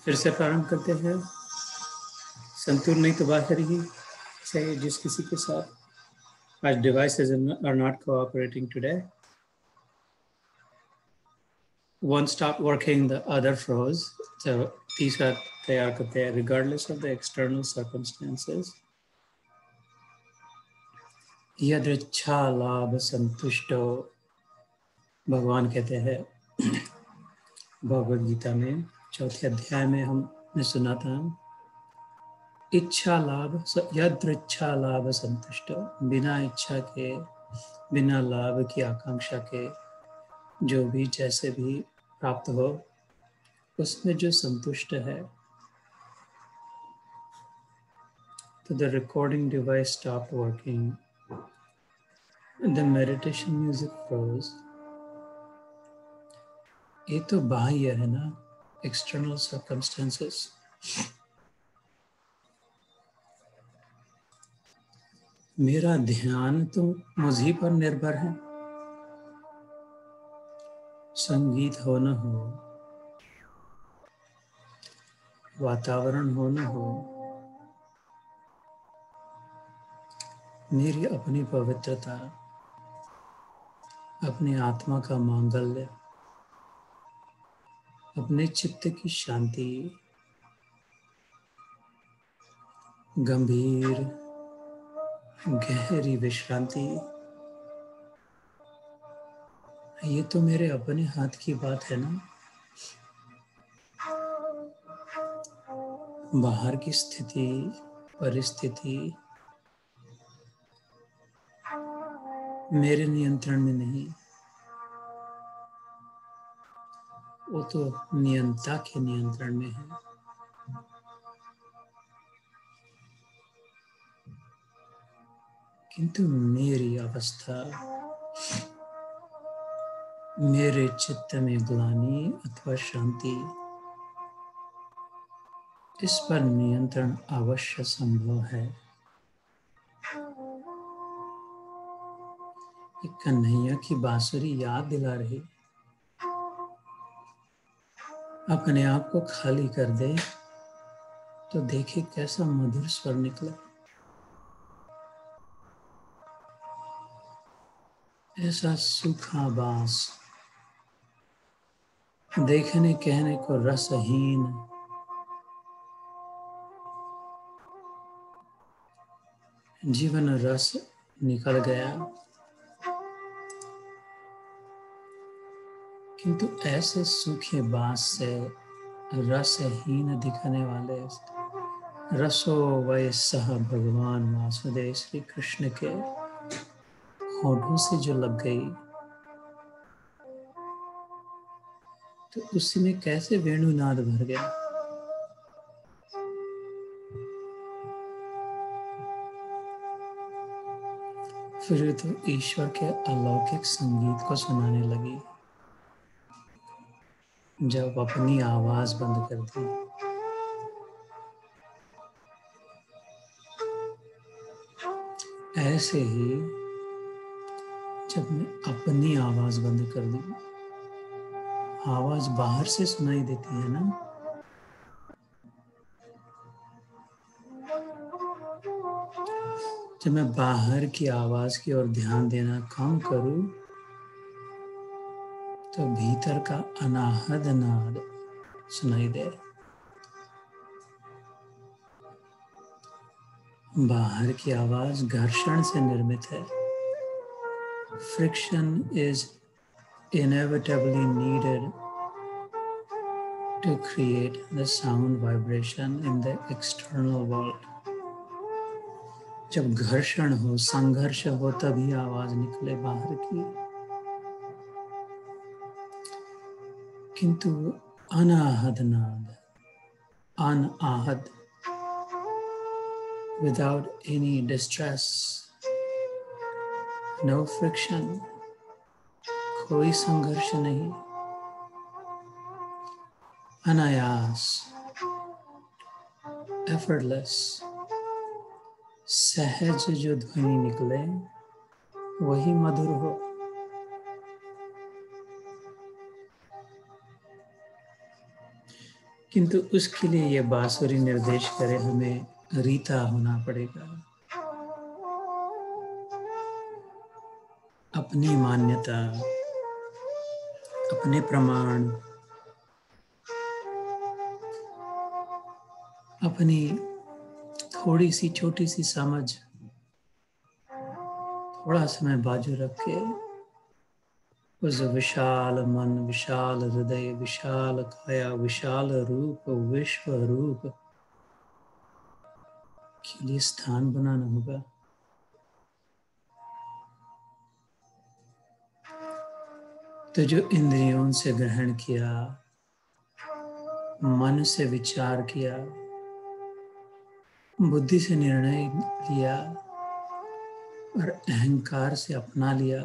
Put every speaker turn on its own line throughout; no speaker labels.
फिर से प्रारंभ करते हैं। संतूर नहीं तो बात करेगी चाहिए जिस किसी के साथ आज devices are not cooperating today. One stopped working, the other froze. So तीसरा तैयार करते हैं regardless of the external circumstances. यदृच्छा लाभ संतुष्टो, भगवान कहते हैं भगवद गीता में 4थे अध्याय में हमने सुना था, इच्छा लाभ यदृच्छा लाभ संतुष्ट, बिना इच्छा के बिना लाभ की आकांक्षा के जो भी जैसे भी प्राप्त हो उसमें जो संतुष्ट है। तो the recording device stopped working, the meditation music froze. ये तो बाह्य है ना, external circumstances। मेरा ध्यान तो मुझी पर निर्भर है। संगीत हो न हो, वातावरण हो न हो, मेरी अपनी पवित्रता, अपनी आत्मा का मांगल्य, अपने चित्त की शांति, गंभीर गहरी विश्रांति, ये तो मेरे अपने हाथ की बात है ना। बाहर की स्थिति परिस्थिति मेरे नियंत्रण में नहीं, वो तो नियंता के नियंत्रण में है। किंतु मेरी अवस्था, मेरे चित्त में ग्लानि अथवा शांति, इस पर नियंत्रण अवश्य संभव है। एक कन्हैया की बांसुरी याद दिला रही, अपने आप को खाली कर दे तो देखे कैसा मधुर स्वर निकला। ऐसा सूखा बांस, देखने कहने को रसहीन, जीवन रस निकल गया। किंतु ऐसे सूखे बांस से रसहीन दिखने वाले रसो वै सह भगवान वासुदेव श्री कृष्ण के होठों से जो लग गई, तो उसी में कैसे वेणुनाद भर गया। फिर तो ईश्वर के अलौकिक संगीत को सुनाने लगी। जब अपनी आवाज बंद कर दी, ऐसे ही जब मैं अपनी आवाज बंद कर दी, आवाज बाहर से सुनाई देती है ना। जब मैं बाहर की आवाज की ओर ध्यान देना कम करूं, तो भीतर का अनाहद नाद सुनाई दे। बाहर की आवाज घर्षण से निर्मित है। Friction is inevitably needed to create the sound vibration in the external world. जब घर्षण हो, संघर्ष हो, तभी आवाज निकले बाहर की। किंतु अनाहद नाद, अनाहद, without any distress, no friction, कोई संघर्ष नहीं, अनायास, effortless, सहज जो ध्वनि निकले वही मधुर हो। किंतु उसके लिए ये बांसुरी निर्देश करे हमें रीता होना पड़ेगा। अपनी मान्यता, अपने प्रमाण, अपनी थोड़ी सी छोटी सी समझ थोड़ा समय बाजू रख के उस विशाल मन, विशाल हृदय, विशाल काया, विशाल रूप, विश्व रूप के लिए स्थान बनाना होगा। तो जो इंद्रियों से ग्रहण किया, मन से विचार किया, बुद्धि से निर्णय लिया और अहंकार से अपना लिया,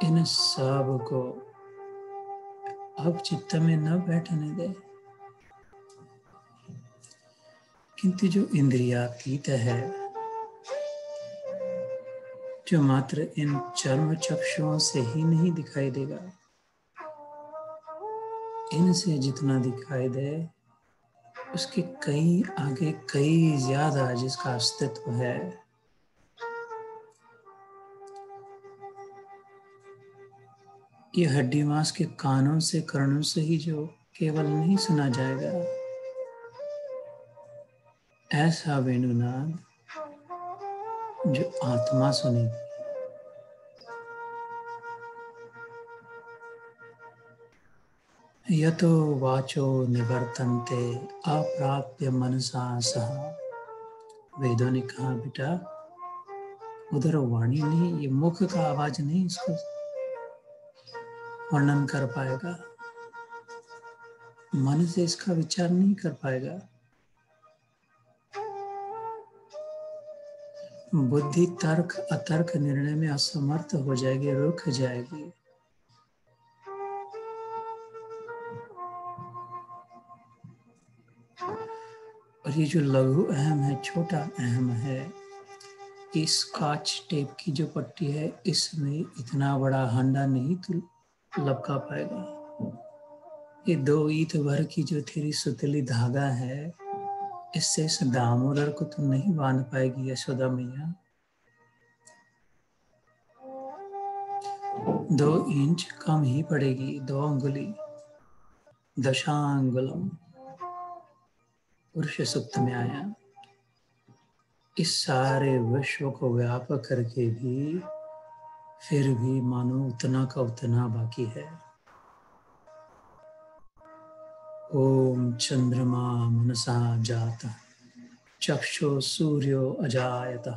इन सब को अब चित्त में न बैठने दे। किंतु जो इंद्रियातीत है, जो मात्र इन चर्म चक्षुओं से ही नहीं दिखाई देगा, इनसे जितना दिखाई दे उसके कई आगे, कई ज्यादा जिसका अस्तित्व है, ये हड्डी मांस के कानों से, कर्णों से ही जो केवल नहीं सुना जाएगा, ऐसा वेणुनाद जो आत्मा सुनेगी। यतो वाचो निवर्तन्ते अप्राप्य मनसा सह। वेदों ने कहा बेटा, उधर वाणी नहीं, ये मुख का आवाज नहीं इसको वर्णन कर पाएगा, मन से इसका विचार नहीं कर पाएगा। बुद्धि तर्क अतर्क निर्णय में असमर्थ हो जाएगी, रुक जाएगी। और ये जो लघु अहम है, छोटा अहम है, इस स्कॉच टेप की जो पट्टी है, इसमें इतना बड़ा हंडा नहीं तो लपका पाएगा। ये 2 ईंट भर की जो तेरी सुतली धागा है, इससे इस दामोदर को तो नहीं बांध पाएगी यशोदा मैया। 2 इंच कम ही पड़ेगी, 2 अंगुली। दशांगुलम पुरुष सूक्त में आया। इस सारे विश्व को व्यापक करके भी फिर भी मानो उतना का उतना बाकी है। ओम चंद्रमा मनसा जाता चक्षु सूर्यो अजायता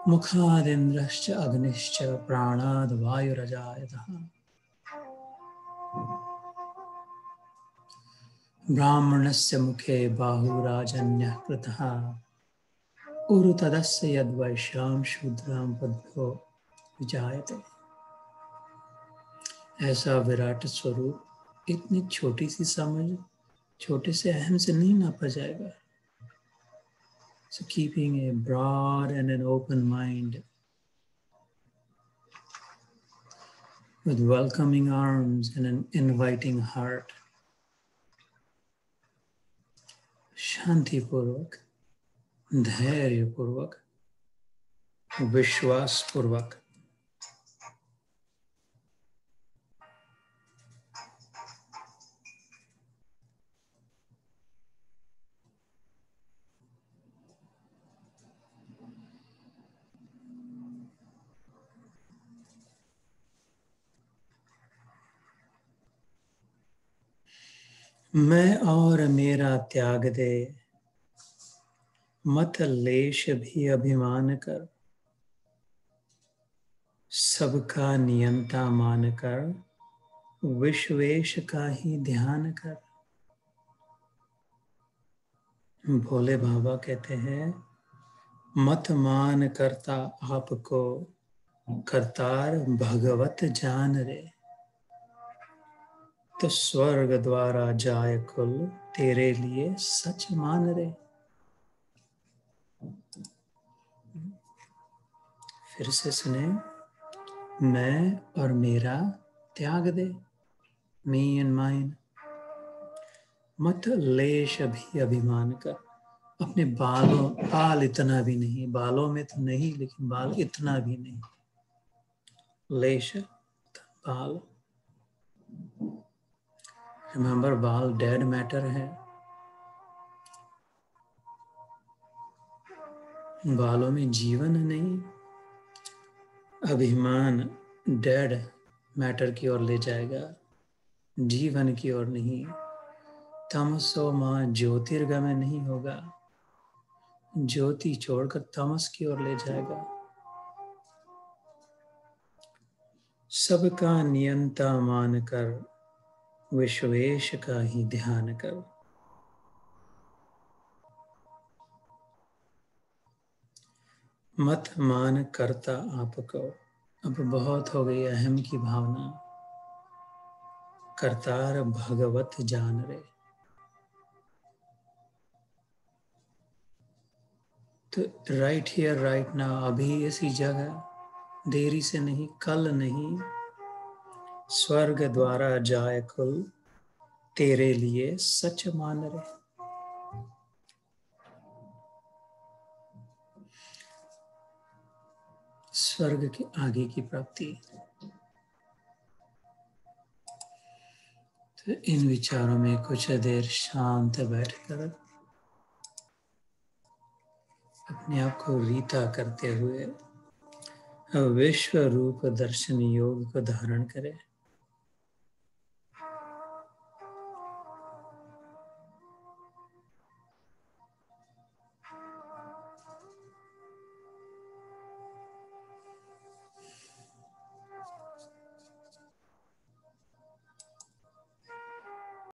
मुखादिन्द्रश्च अग्निश्च प्राणाद वायुरजायतः। ब्राह्मणस्य मुखे बाहुराजन्यः कृतः उरुतदस्य यद्वैश्यां शूद्रां पद्भ्यो विजायते। ऐसा विराट स्वरूप इतनी छोटी सी समझ, छोटे से अहम से नहीं नापा जाएगा। So keeping a broad and an open mind with welcoming arms and an inviting heart, शांति पूर्वक, धैर्य पूर्वक, विश्वास पूर्वक मैं और मेरा त्याग दे, मत लेश भी अभिमान कर, सबका नियंता मानकर विश्वेश का ही ध्यान कर। भोले बाबा कहते हैं, मत मान करता आपको, करतार भगवत जान रे। तो स्वर्ग द्वारा जाय कुल, तेरे लिए सच मान रे। फिर से सुने, मैं और मेरा त्याग दे, मी एंड माइन। मत लेश भी अभिमान कर, अपने बाल इतना भी नहीं, बालों में तो नहीं लेकिन बाल इतना भी नहीं। लेश बाल, रिमेंबर बाल डेड मैटर है, बालों में जीवन नहीं। अभिमान डेड मैटर की ओर ले जाएगा, जीवन की ओर नहीं। तमसो मां ज्योतिर्गमय नहीं होगा, ज्योति छोड़कर तमस की ओर ले जाएगा। सबका नियंता मानकर विश्वेश का ही ध्यान कर। मत मान करता आपको, अब बहुत हो गई अहम की भावना। करतार भगवत जान रे, तो राइट हियर राइट नाउ, अभी इसी जगह, देरी से नहीं, कल नहीं। स्वर्ग द्वारा जाए कुल, तेरे लिए सच मान रे। स्वर्ग के आगे की प्राप्ति। तो इन विचारों में कुछ देर शांत बैठकर अपने आप को रीता करते हुए विश्व रूप दर्शन योग को धारण करें।